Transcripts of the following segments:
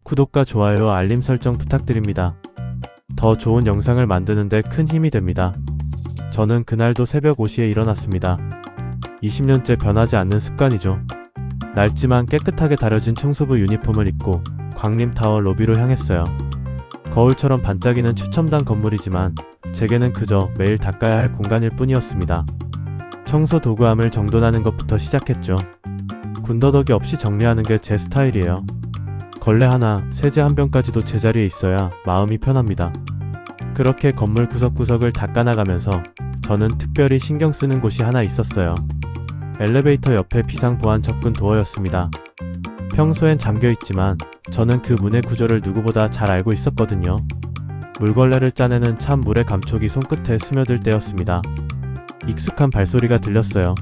구독과 좋아요, 알림 설정 부탁드립니다. 더 좋은 영상을 만드는데 큰 힘이 됩니다. 저는 그날도 새벽 5시에 일어났습니다. 20년째 변하지 않는 습관이죠. 낡지만 깨끗하게 다려진 청소부 유니폼을 입고 광림타워 로비로 향했어요. 거울처럼 반짝이는 최첨단 건물이지만 제게는 그저 매일 닦아야 할 공간일 뿐이었습니다. 청소 도구함을 정돈하는 것부터 시작했죠. 군더더기 없이 정리하는 게 제 스타일이에요. 걸레 하나, 세제 한 병까지도 제자리에 있어야 마음이 편합니다. 그렇게 건물 구석구석을 닦아나가면서 저는 특별히 신경 쓰는 곳이 하나 있었어요. 엘리베이터 옆에 비상보안 접근 도어였습니다. 평소엔 잠겨있지만 저는 그 문의 구조를 누구보다 잘 알고 있었거든요. 물걸레를 짜내는 찬 물의 감촉이 손끝에 스며들 때였습니다. 익숙한 발소리가 들렸어요.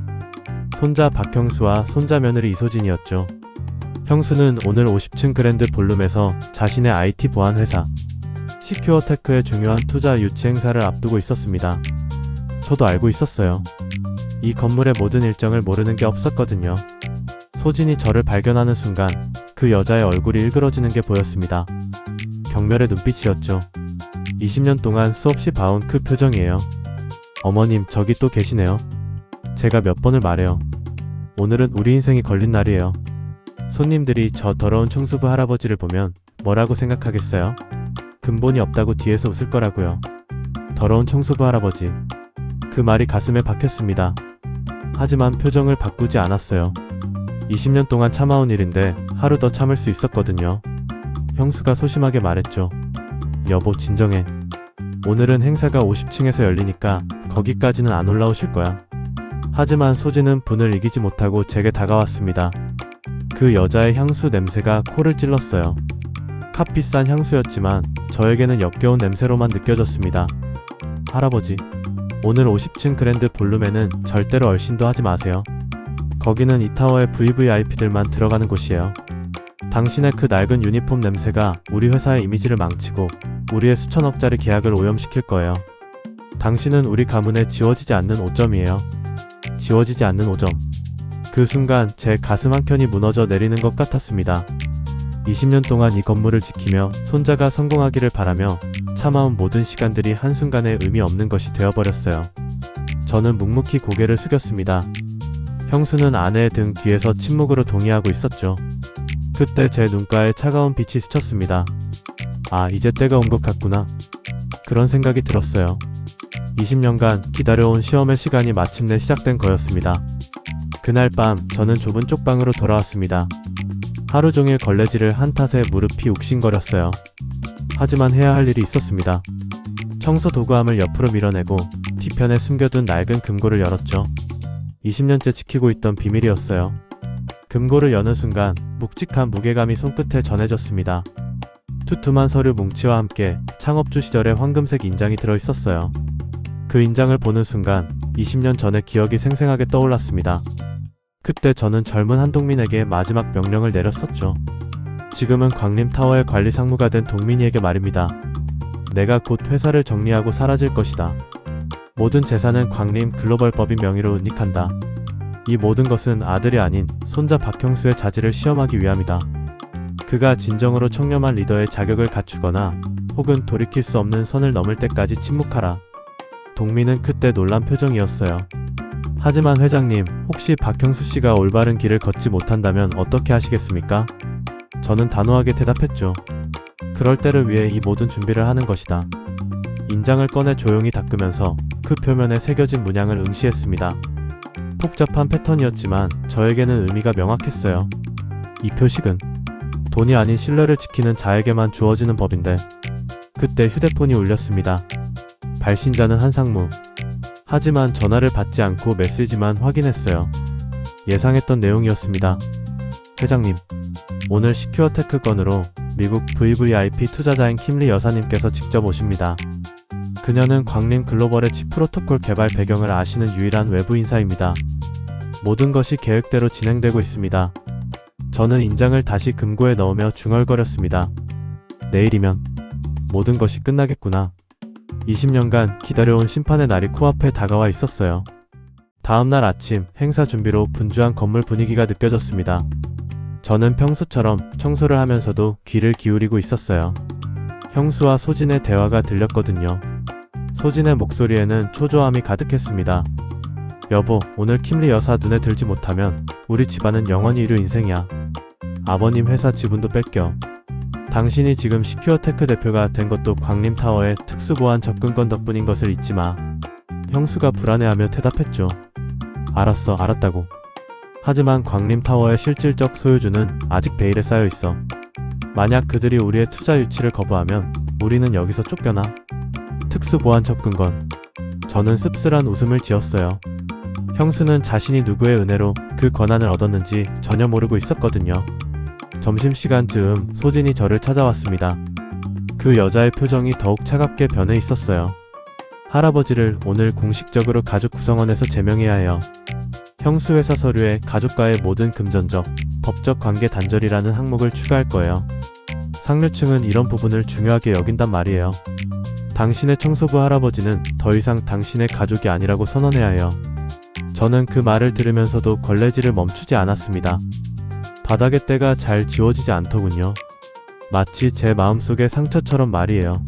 손자 박형수와 손자 며느리 이소진이었죠. 형수는 오늘 50층 그랜드 볼룸에서 자신의 IT 보안 회사 시큐어테크의 중요한 투자 유치 행사를 앞두고 있었습니다. 저도 알고 있었어요. 이 건물의 모든 일정을 모르는 게 없었거든요. 소진이 저를 발견하는 순간 그 여자의 얼굴이 일그러지는 게 보였습니다. 경멸의 눈빛이었죠. 20년 동안 수없이 봐온 그 표정이에요. 어머님, 저기 또 계시네요. 제가 몇 번을 말해요. 오늘은 우리 인생이 걸린 날이에요. 손님들이 저 더러운 청소부 할아버지를 보면 뭐라고 생각하겠어요? 근본이 없다고 뒤에서 웃을 거라고요. 더러운 청소부 할아버지. 그 말이 가슴에 박혔습니다. 하지만 표정을 바꾸지 않았어요. 20년 동안 참아온 일인데 하루 더 참을 수 있었거든요. 형수가 소심하게 말했죠. 여보, 진정해. 오늘은 행사가 50층에서 열리니까 거기까지는 안 올라오실 거야. 하지만 소진은 분을 이기지 못하고 제게 다가왔습니다. 그 여자의 향수 냄새가 코를 찔렀어요. 값비싼 향수였지만 저에게는 역겨운 냄새로만 느껴졌습니다. 할아버지, 오늘 50층 그랜드 볼룸에는 절대로 얼씬도 하지 마세요. 거기는 이 타워의 VVIP들만 들어가는 곳이에요. 당신의 그 낡은 유니폼 냄새가 우리 회사의 이미지를 망치고 우리의 수천억짜리 계약을 오염시킬 거예요. 당신은 우리 가문에 지워지지 않는 오점이에요. 지워지지 않는 오점. 그 순간 제 가슴 한켠이 무너져 내리는 것 같았습니다. 20년 동안 이 건물을 지키며 손자가 성공하기를 바라며 참아온 모든 시간들이 한순간에 의미 없는 것이 되어버렸어요. 저는 묵묵히 고개를 숙였습니다. 형수는 아내의 등 뒤에서 침묵으로 동의하고 있었죠. 그때 제 눈가에 차가운 빛이 스쳤습니다. 아, 이제 때가 온 것 같구나. 그런 생각이 들었어요. 20년간 기다려온 시험의 시간이 마침내 시작된 거였습니다. 그날 밤 저는 좁은 쪽방으로 돌아왔습니다. 하루 종일 걸레질을 한 탓에 무릎이 욱신거렸어요. 하지만 해야 할 일이 있었습니다. 청소 도구함을 옆으로 밀어내고 뒤편에 숨겨둔 낡은 금고를 열었죠. 20년째 지키고 있던 비밀이었어요. 금고를 여는 순간 묵직한 무게감이 손끝에 전해졌습니다. 두툼한 서류 뭉치와 함께 창업주 시절의 황금색 인장이 들어있었어요. 그 인장을 보는 순간 20년 전의 기억이 생생하게 떠올랐습니다. 그때 저는 젊은 한동민에게 마지막 명령을 내렸었죠. 지금은 광림타워의 관리 상무가 된 동민이에게 말입니다. 내가 곧 회사를 정리하고 사라질 것이다. 모든 재산은 광림 글로벌법인 명의로 은닉한다. 이 모든 것은 아들이 아닌 손자 박형수의 자질을 시험하기 위함이다. 그가 진정으로 청렴한 리더의 자격을 갖추거나 혹은 돌이킬 수 없는 선을 넘을 때까지 침묵하라. 동민은 그때 놀란 표정이었어요. 하지만 회장님, 혹시 박형수 씨가 올바른 길을 걷지 못한다면 어떻게 하시겠습니까? 저는 단호하게 대답했죠. 그럴 때를 위해 이 모든 준비를 하는 것이다. 인장을 꺼내 조용히 닦으면서 그 표면에 새겨진 문양을 응시했습니다. 복잡한 패턴이었지만 저에게는 의미가 명확했어요. 이 표식은 돈이 아닌 신뢰를 지키는 자에게만 주어지는 법인데. 그때 휴대폰이 울렸습니다. 발신자는 한상무. 하지만 전화를 받지 않고 메시지만 확인했어요. 예상했던 내용이었습니다. 회장님, 오늘 시큐어테크 건으로 미국 VVIP 투자자인 킴리 여사님께서 직접 오십니다. 그녀는 광림 글로벌의 칩 프로토콜 개발 배경을 아시는 유일한 외부 인사입니다. 모든 것이 계획대로 진행되고 있습니다. 저는 인장을 다시 금고에 넣으며 중얼거렸습니다. 내일이면 모든 것이 끝나겠구나. 20년간 기다려온 심판의 날이 코앞에 다가와 있었어요. 다음날 아침 행사 준비로 분주한 건물 분위기가 느껴졌습니다. 저는 평소처럼 청소를 하면서도 귀를 기울이고 있었어요. 형수와 소진의 대화가 들렸거든요. 소진의 목소리에는 초조함이 가득했습니다. 여보, 오늘 킴리 여사 눈에 들지 못하면 우리 집안은 영원히 이류 인생이야. 아버님 회사 지분도 뺏겨. 당신이 지금 시큐어테크 대표가 된 것도 광림타워의 특수보안 접근권 덕분인 것을 잊지 마. 형수가 불안해하며 대답했죠. 알았어, 알았다고. 하지만 광림타워의 실질적 소유주는 아직 베일에 쌓여 있어. 만약 그들이 우리의 투자 유치를 거부하면 우리는 여기서 쫓겨나. 특수보안 접근권. 저는 씁쓸한 웃음을 지었어요. 형수는 자신이 누구의 은혜로 그 권한을 얻었는지 전혀 모르고 있었거든요. 점심시간 즈음 소진이 저를 찾아왔습니다. 그 여자의 표정이 더욱 차갑게 변해 있었어요. 할아버지를 오늘 공식적으로 가족 구성원에서 제명해야 해요. 형수 회사 서류에 가족과의 모든 금전적, 법적 관계 단절이라는 항목을 추가할 거예요. 상류층은 이런 부분을 중요하게 여긴단 말이에요. 당신의 청소부 할아버지는 더 이상 당신의 가족이 아니라고 선언해야 해요. 저는 그 말을 들으면서도 걸레질을 멈추지 않았습니다. 바닥의 때가 잘 지워지지 않더군요. 마치 제 마음속의 상처처럼 말이에요.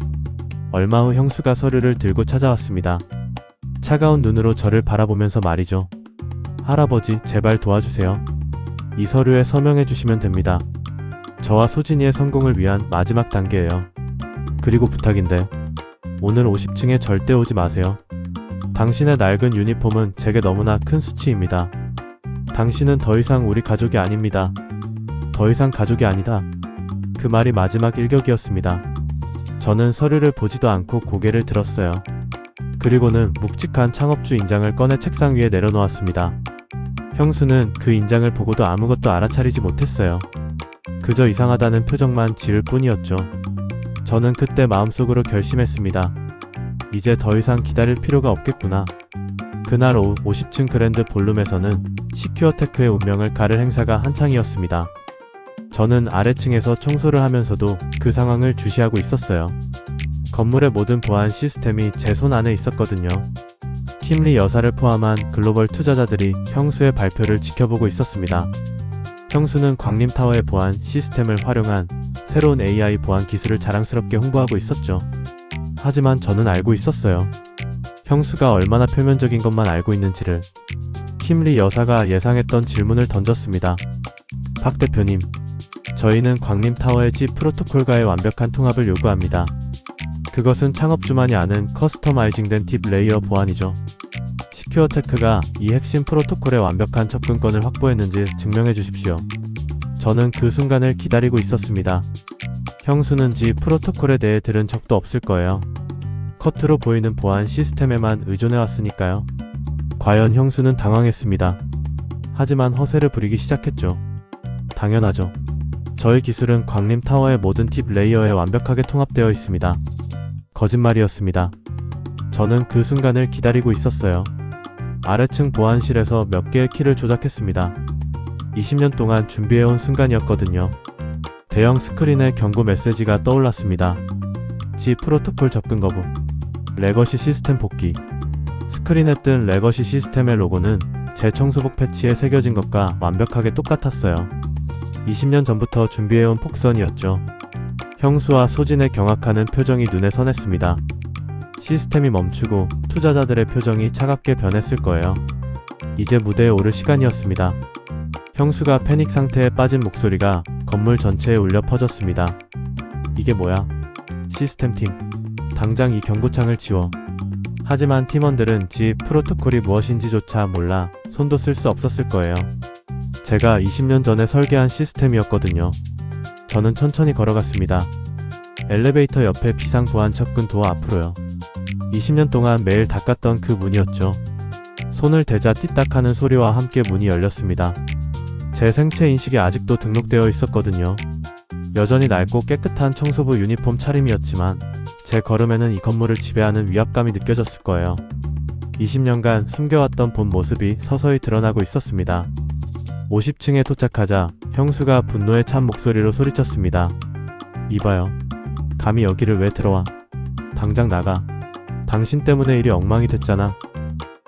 얼마 후 형수가 서류를 들고 찾아왔습니다. 차가운 눈으로 저를 바라보면서 말이죠. 할아버지, 제발 도와주세요. 이 서류에 서명해 주시면 됩니다. 저와 소진이의 성공을 위한 마지막 단계예요. 그리고 부탁인데 오늘 50층에 절대 오지 마세요. 당신의 낡은 유니폼은 제게 너무나 큰 수치입니다. 당신은 더 이상 우리 가족이 아닙니다. 더 이상 가족이 아니다. 그 말이 마지막 일격이었습니다. 저는 서류를 보지도 않고 고개를 들었어요. 그리고는 묵직한 창업주 인장을 꺼내 책상 위에 내려놓았습니다. 형수는 그 인장을 보고도 아무것도 알아차리지 못했어요. 그저 이상하다는 표정만 지을 뿐이었죠. 저는 그때 마음속으로 결심했습니다. 이제 더 이상 기다릴 필요가 없겠구나. 그날 오후 50층 그랜드 볼룸에서는 시큐어테크의 운명을 가를 행사가 한창이었습니다. 저는 아래층에서 청소를 하면서도 그 상황을 주시하고 있었어요. 건물의 모든 보안 시스템이 제 손 안에 있었거든요. 킴리 여사를 포함한 글로벌 투자자들이 형수의 발표를 지켜보고 있었습니다. 형수는 광림타워의 보안 시스템을 활용한 새로운 AI 보안 기술을 자랑스럽게 홍보하고 있었죠. 하지만 저는 알고 있었어요. 형수가 얼마나 표면적인 것만 알고 있는지를. 킴리 여사가 예상했던 질문을 던졌습니다. 박 대표님, 저희는 광림타워의 G 프로토콜과의 완벽한 통합을 요구합니다. 그것은 창업주만이 아는 커스터마이징된 팁 레이어 보안이죠. 시큐어테크가 이 핵심 프로토콜의 완벽한 접근권을 확보했는지 증명해 주십시오. 저는 그 순간을 기다리고 있었습니다. 형수는 G 프로토콜에 대해 들은 적도 없을 거예요. 겉으로 보이는 보안 시스템에만 의존해왔으니까요. 과연 형수는 당황했습니다. 하지만 허세를 부리기 시작했죠. 당연하죠. 저희 기술은 광림타워의 모든 팁 레이어에 완벽하게 통합되어 있습니다. 거짓말이었습니다. 저는 그 순간을 기다리고 있었어요. 아래층 보안실에서 몇 개의 키를 조작했습니다. 20년 동안 준비해온 순간이었거든요. 대형 스크린에 경고 메시지가 떠올랐습니다. G 프로토콜 접근 거부. 레거시 시스템 복귀. 스크린에 뜬 레거시 시스템의 로고는 제 청소복 패치에 새겨진 것과 완벽하게 똑같았어요. 20년 전부터 준비해온 폭선이었죠. 형수와 소진의 경악하는 표정이 눈에 선했습니다. 시스템이 멈추고 투자자들의 표정이 차갑게 변했을 거예요. 이제 무대에 오를 시간이었습니다. 형수가 패닉 상태에 빠진 목소리가 건물 전체에 울려 퍼졌습니다. 이게 뭐야? 시스템팀, 당장 이 경고창을 지워. 하지만 팀원들은 G 프로토콜이 무엇인지조차 몰라 손도 쓸 수 없었을 거예요. 제가 20년 전에 설계한 시스템이었거든요. 저는 천천히 걸어갔습니다. 엘리베이터 옆에 비상보안 접근 도어 앞으로요. 20년 동안 매일 닦았던 그 문이었죠. 손을 대자 띠딱하는 소리와 함께 문이 열렸습니다. 제 생체 인식이 아직도 등록되어 있었거든요. 여전히 낡고 깨끗한 청소부 유니폼 차림이었지만 제 걸음에는 이 건물을 지배하는 위압감이 느껴졌을 거예요. 20년간 숨겨왔던 본 모습이 서서히 드러나고 있었습니다. 50층에 도착하자 형수가 분노에 찬 목소리로 소리쳤습니다. 이봐요. 감히 여기를 왜 들어와? 당장 나가. 당신 때문에 일이 엉망이 됐잖아.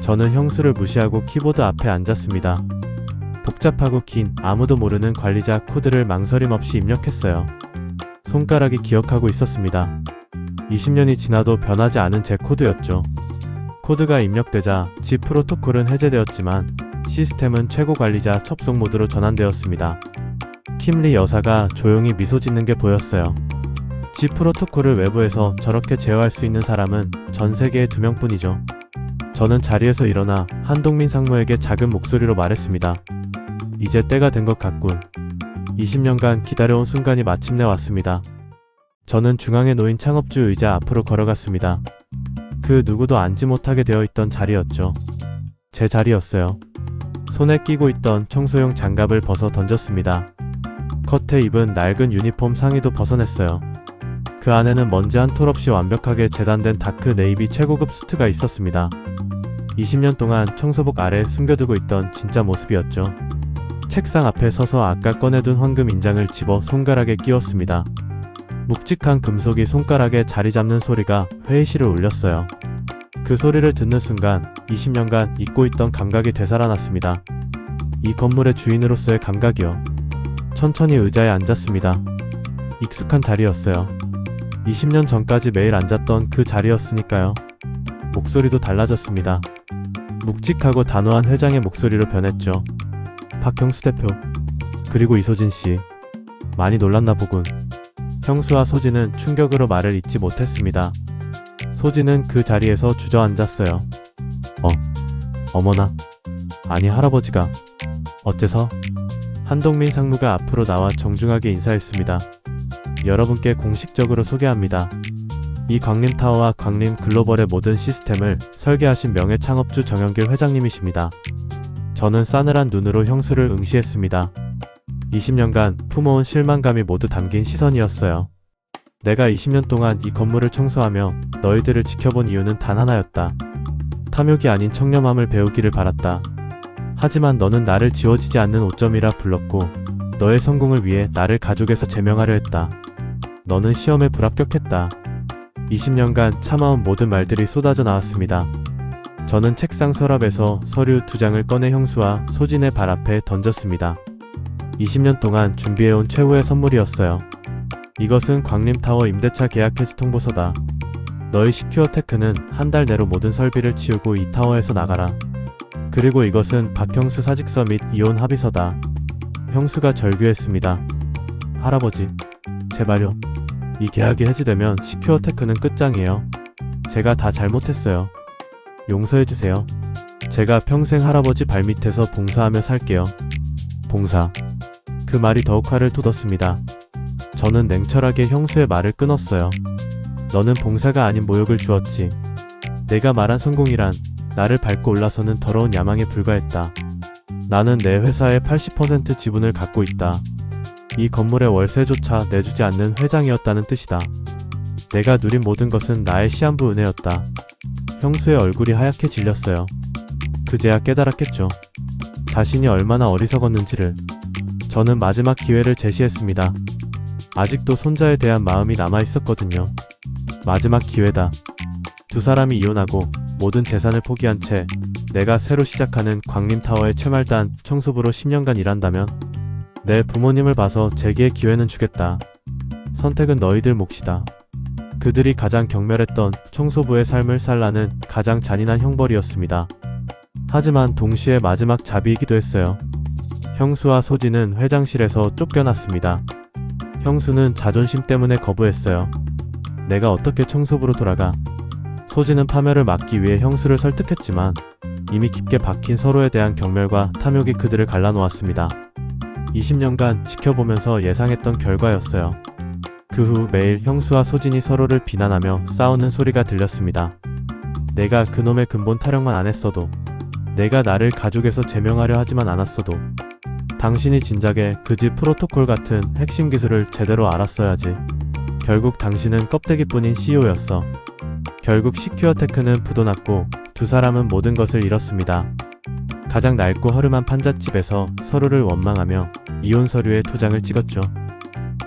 저는 형수를 무시하고 키보드 앞에 앉았습니다. 복잡하고 긴 아무도 모르는 관리자 코드를 망설임 없이 입력했어요. 손가락이 기억하고 있었습니다. 20년이 지나도 변하지 않은 제 코드였죠. 코드가 입력되자 집 프로토콜은 해제되었지만 시스템은 최고 관리자 접속 모드로 전환되었습니다. 킴리 여사가 조용히 미소 짓는 게 보였어요. 집 프로토콜을 외부에서 저렇게 제어할 수 있는 사람은 전 세계에 2명뿐이죠. 저는 자리에서 일어나 한동민 상무에게 작은 목소리로 말했습니다. 이제 때가 된 것 같군. 20년간 기다려온 순간이 마침내 왔습니다. 저는 중앙에 놓인 창업주 의자 앞으로 걸어갔습니다. 그 누구도 앉지 못하게 되어 있던 자리였죠. 제 자리였어요. 손에 끼고 있던 청소용 장갑을 벗어 던졌습니다. 겉에 입은 낡은 유니폼 상의도 벗어냈어요. 그 안에는 먼지 한 톨 없이 완벽하게 재단된 다크 네이비 최고급 수트가 있었습니다. 20년 동안 청소복 아래 숨겨두고 있던 진짜 모습이었죠. 책상 앞에 서서 아까 꺼내둔 황금 인장을 집어 손가락에 끼웠습니다. 묵직한 금속이 손가락에 자리 잡는 소리가 회의실을 울렸어요. 그 소리를 듣는 순간 20년간 잊고 있던 감각이 되살아났습니다. 이 건물의 주인으로서의 감각이요. 천천히 의자에 앉았습니다. 익숙한 자리였어요. 20년 전까지 매일 앉았던 그 자리였으니까요. 목소리도 달라졌습니다. 묵직하고 단호한 회장의 목소리로 변했죠. 박형수 대표, 그리고 이소진 씨. 많이 놀랐나 보군. 형수와 소진은 충격으로 말을 잇지 못했습니다. 소진은 그 자리에서 주저앉았어요. 어머나. 아니 할아버지가. 어째서? 한동민 상무가 앞으로 나와 정중하게 인사했습니다. 여러분께 공식적으로 소개합니다. 이 광림타워와 광림글로벌의 모든 시스템을 설계하신 명예창업주 정영길 회장님이십니다. 저는 싸늘한 눈으로 형수를 응시했습니다. 20년간 품어온 실망감이 모두 담긴 시선이었어요. 내가 20년 동안 이 건물을 청소하며 너희들을 지켜본 이유는 단 하나였다. 탐욕이 아닌 청렴함을 배우기를 바랐다. 하지만 너는 나를 지워지지 않는 오점이라 불렀고 너의 성공을 위해 나를 가족에서 제명하려 했다. 너는 시험에 불합격했다. 20년간 참아온 모든 말들이 쏟아져 나왔습니다. 저는 책상 서랍에서 서류 2장을 꺼내 형수와 소진의 발 앞에 던졌습니다. 20년 동안 준비해온 최후의 선물이었어요. 이것은 광림타워 임대차 계약 해지 통보서다. 너희 시큐어 테크는 한 달 내로 모든 설비를 치우고 이 타워에서 나가라. 그리고 이것은 박형수 사직서 및 이혼 합의서다. 형수가 절규했습니다. 할아버지, 제발요. 이 계약이 해지되면 시큐어 테크는 끝장이에요. 제가 다 잘못했어요. 용서해주세요. 제가 평생 할아버지 발밑에서 봉사하며 살게요. 봉사. 그 말이 더욱 화를 돋웠습니다. 저는 냉철하게 형수의 말을 끊었어요. 너는 봉사가 아닌 모욕을 주었지. 내가 말한 성공이란 나를 밟고 올라서는 더러운 야망에 불과했다. 나는 내 회사의 80% 지분을 갖고 있다. 이 건물의 월세조차 내주지 않는 회장이었다는 뜻이다. 내가 누린 모든 것은 나의 시한부 은혜였다. 형수의 얼굴이 하얗게 질렸어요. 그제야 깨달았겠죠. 자신이 얼마나 어리석었는지를. 저는 마지막 기회를 제시했습니다. 아직도 손자에 대한 마음이 남아있었거든요. 마지막 기회다. 두 사람이 이혼하고 모든 재산을 포기한 채 내가 새로 시작하는 광림타워의 최말단 청소부로 10년간 일한다면 내 부모님을 봐서 재기의 기회는 주겠다. 선택은 너희들 몫이다. 그들이 가장 경멸했던 청소부의 삶을 살라는 가장 잔인한 형벌이었습니다. 하지만 동시에 마지막 자비이기도 했어요. 형수와 소진은 회장실에서 쫓겨났습니다. 형수는 자존심 때문에 거부했어요. 내가 어떻게 청소부로 돌아가. 소진은 파멸을 막기 위해 형수를 설득했지만 이미 깊게 박힌 서로에 대한 경멸과 탐욕이 그들을 갈라놓았습니다. 20년간 지켜보면서 예상했던 결과였어요. 그 후 매일 형수와 소진이 서로를 비난하며 싸우는 소리가 들렸습니다. 내가 그놈의 근본 타령만 안 했어도, 내가 나를 가족에서 제명하려 하지만 않았어도, 당신이 진작에 그 집 프로토콜 같은 핵심 기술을 제대로 알았어야지. 결국 당신은 껍데기뿐인 CEO였어. 결국 시큐어 테크는 부도났고 두 사람은 모든 것을 잃었습니다. 가장 낡고 허름한 판잣집에서 서로를 원망하며 이혼 서류에 도장을 찍었죠.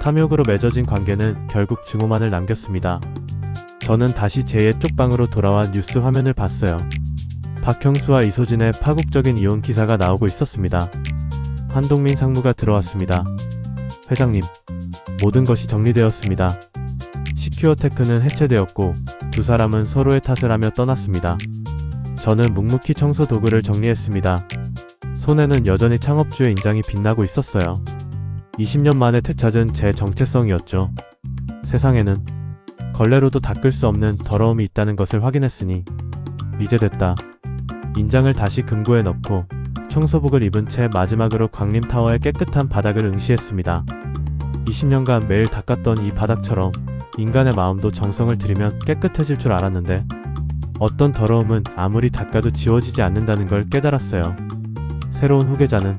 탐욕으로 맺어진 관계는 결국 증오만을 남겼습니다. 저는 다시 제 옛 쪽방으로 돌아와 뉴스 화면을 봤어요. 박형수와 이소진의 파국적인 이혼 기사가 나오고 있었습니다. 한동민 상무가 들어왔습니다. 회장님, 모든 것이 정리되었습니다. 시큐어테크는 해체되었고 두 사람은 서로의 탓을 하며 떠났습니다. 저는 묵묵히 청소 도구를 정리했습니다. 손에는 여전히 창업주의 인장이 빛나고 있었어요. 20년 만에 되찾은 제 정체성이었죠. 세상에는 걸레로도 닦을 수 없는 더러움이 있다는 것을 확인했으니 이제 됐다. 인장을 다시 금고에 넣고 청소복을 입은 채 마지막으로 광림타워의 깨끗한 바닥을 응시했습니다. 20년간 매일 닦았던 이 바닥처럼 인간의 마음도 정성을 들이면 깨끗해질 줄 알았는데 어떤 더러움은 아무리 닦아도 지워지지 않는다는 걸 깨달았어요. 새로운 후계자는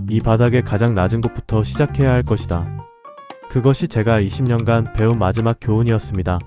이 바닥의 가장 낮은 곳부터 시작해야 할 것이다. 그것이 제가 20년간 배운 마지막 교훈이었습니다.